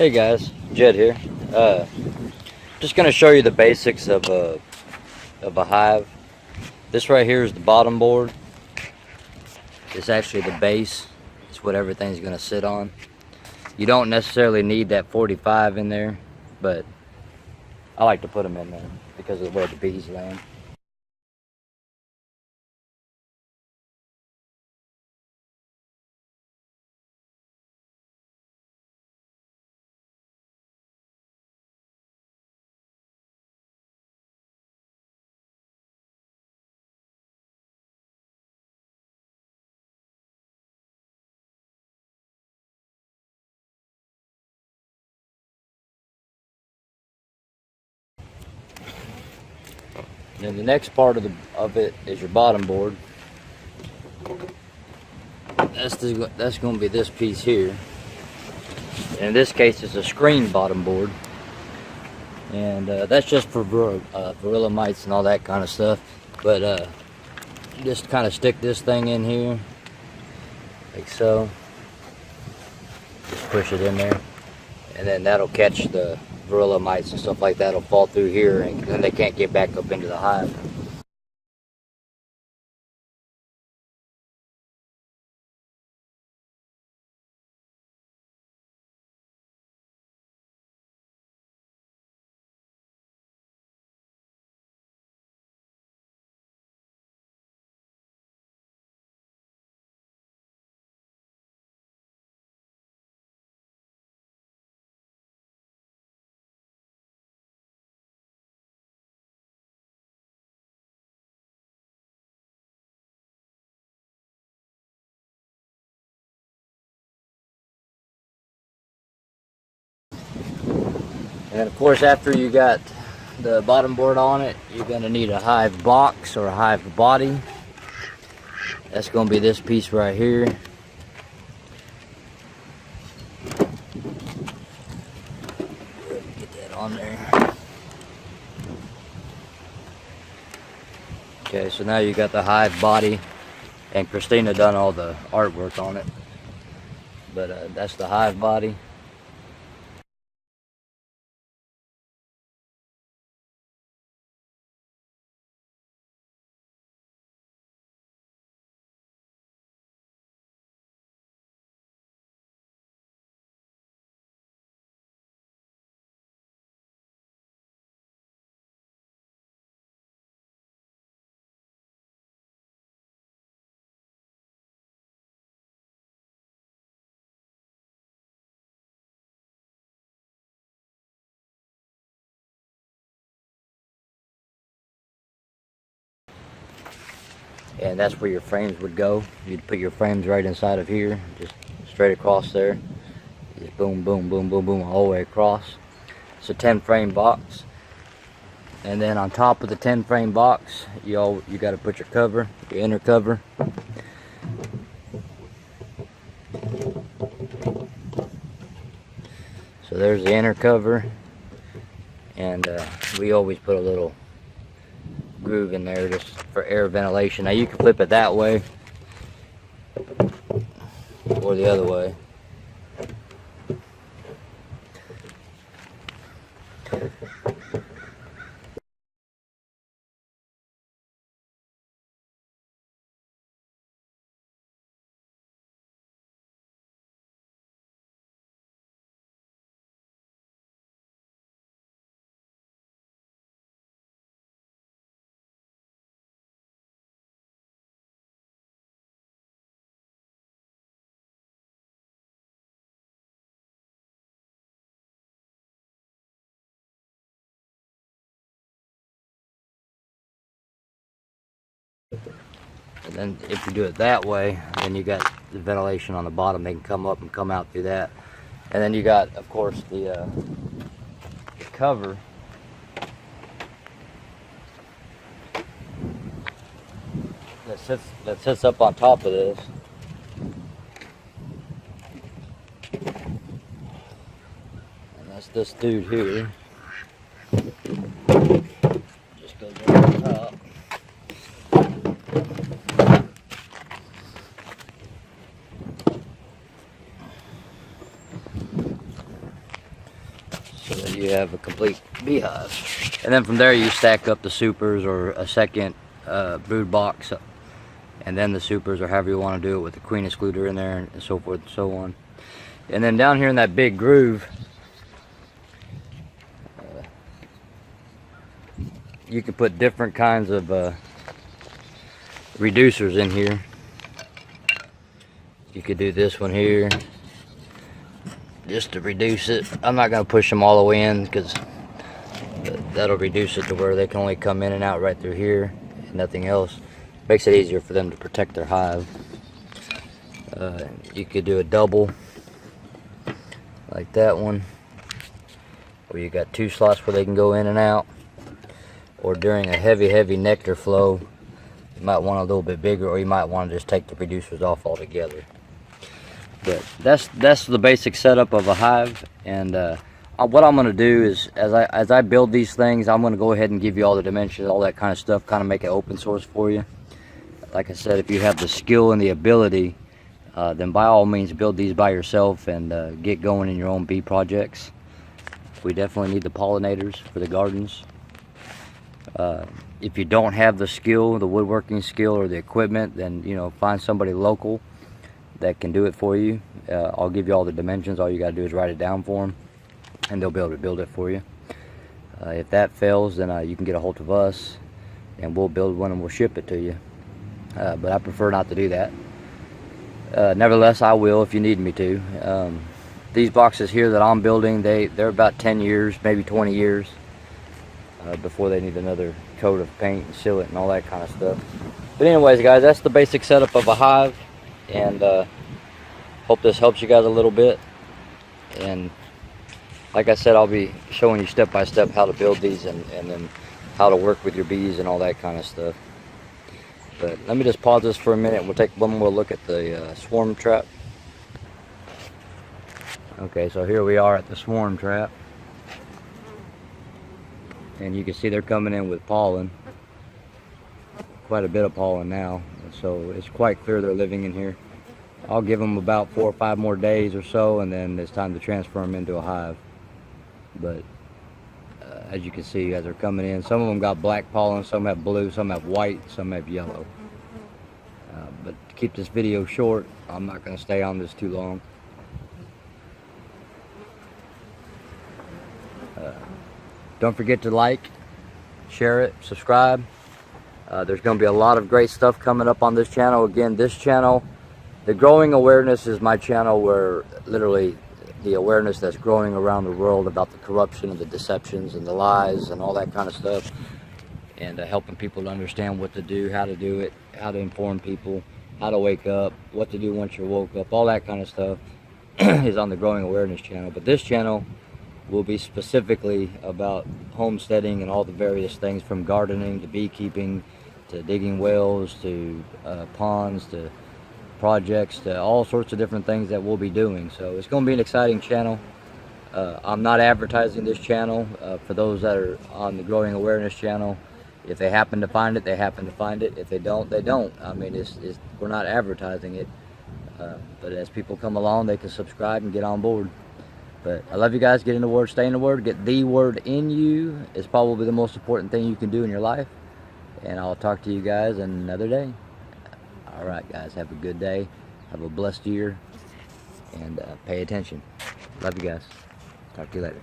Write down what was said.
Hey guys, Jed here. Just gonna show you the basics of a hive. This right here is the bottom board. It's actually the base. It's what everything's gonna sit on. You don't necessarily need that 45 in there, but I like to put them in there because of the way the bees land. Then the next part of it is your bottom board. That's going to be this piece here. And in this case, it's a screen bottom board, and that's just for varroa mites and all that kind of stuff. But just kind of stick this thing in here, like so. Just push it in there, and then that'll catch the varroa mites and stuff like that. Will fall through here, and then they can't get back up into the hive. And of course, after you got the bottom board on it, you're going to need a hive box or a hive body. That's going to be this piece right here. Get that on there. Okay, so now you got the hive body, and Christina done all the artwork on it. But that's the hive body. And that's where your frames would go. You'd put your frames right inside of here, just straight across there. Just boom, boom, boom, boom, boom, all the way across. It's a 10 frame box. And then on top of the 10 frame box, you got to put your cover, your inner cover. So there's the inner cover, and we always put a little groove in there just for air ventilation. Now you can flip it that way or the other way. And then if you do it that way, then you got the ventilation on the bottom. They can come up and come out through that. And then you got, of course, the cover. That sits up on top of this. And that's this dude here. Just goes over the top. you have a complete beehive. And then from there you stack up the supers or a second brood box, and then the supers, or however you want to do it, with the queen excluder in there and so forth and so on. And then down here in that big groove, you can put different kinds of reducers in here. You could do this one here just to reduce it. I'm not going to push them all the way in because that'll reduce it to where they can only come in and out right through here and nothing else. Makes it easier for them to protect their hive. You could do a double like that one, where you got 2 slots where they can go in and out. Or during a heavy nectar flow, you might want a little bit bigger, or you might want to just take the reducers off altogether. But that's the basic setup of a hive. And what I'm going to do is, as I build these things, I'm going to go ahead and give you all the dimensions, all that kind of stuff, kind of make it open source for you. Like I said, if you have the skill and the ability, then by all means build these by yourself and get going in your own bee projects. We definitely need the pollinators for the gardens. If you don't have the skill, the woodworking skill or the equipment, then find somebody local that can do it for you. I'll give you all the dimensions. All you got to do is write it down for them, and they'll be able to build it for you. If that fails, then you can get a hold of us, and we'll build one and we'll ship it to you. But I prefer not to do that. Nevertheless, I will if you need me to. These boxes here that I'm building, they're about 10 years, maybe 20 years before they need another coat of paint and seal it and all that kind of stuff. But anyways, guys, that's the basic setup of a hive, and hope this helps you guys a little bit. And like I said, I'll be showing you step by step how to build these, and then how to work with your bees and all that kind of stuff. But let me just pause this for a minute, and we'll take one more look at the swarm trap. Okay, so here we are at the swarm trap, and you can see they're coming in with pollen, quite a bit of pollen now, so it's quite clear they're living in here. I'll give them about 4 or 5 more days or so, and then it's time to transfer them into a hive. But as you can see, as they're coming in, some of them got black pollen, some have blue, some have white, some have yellow. But to keep this video short, I'm not going to stay on this too long. Don't forget to like, share it, subscribe. There's going to be a lot of great stuff coming up on this channel. Again, this channel, the Growing Awareness, is my channel where literally the awareness that's growing around the world about the corruption and the deceptions and the lies and all that kind of stuff, and helping people to understand what to do, how to do it, how to inform people, how to wake up, what to do once you're woke up, all that kind of stuff is on the Growing Awareness channel. But this channel will be specifically about homesteading and all the various things, from gardening to beekeeping to digging wells to ponds to projects to all sorts of different things that we'll be doing. So it's going to be an exciting channel. I'm not advertising this channel. For those that are on the Growing Awareness channel, if they happen to find it, they happen to find it. If they don't, they don't. I mean, we're not advertising it. But as people come along, they can subscribe and get on board. But I love you guys. Get in the Word, stay in the Word, get the Word in you. Is probably the most important thing you can do in your life. And I'll talk to you guys another day. All right, guys, have a good day. Have a blessed year. And pay attention. Love you guys. Talk to you later.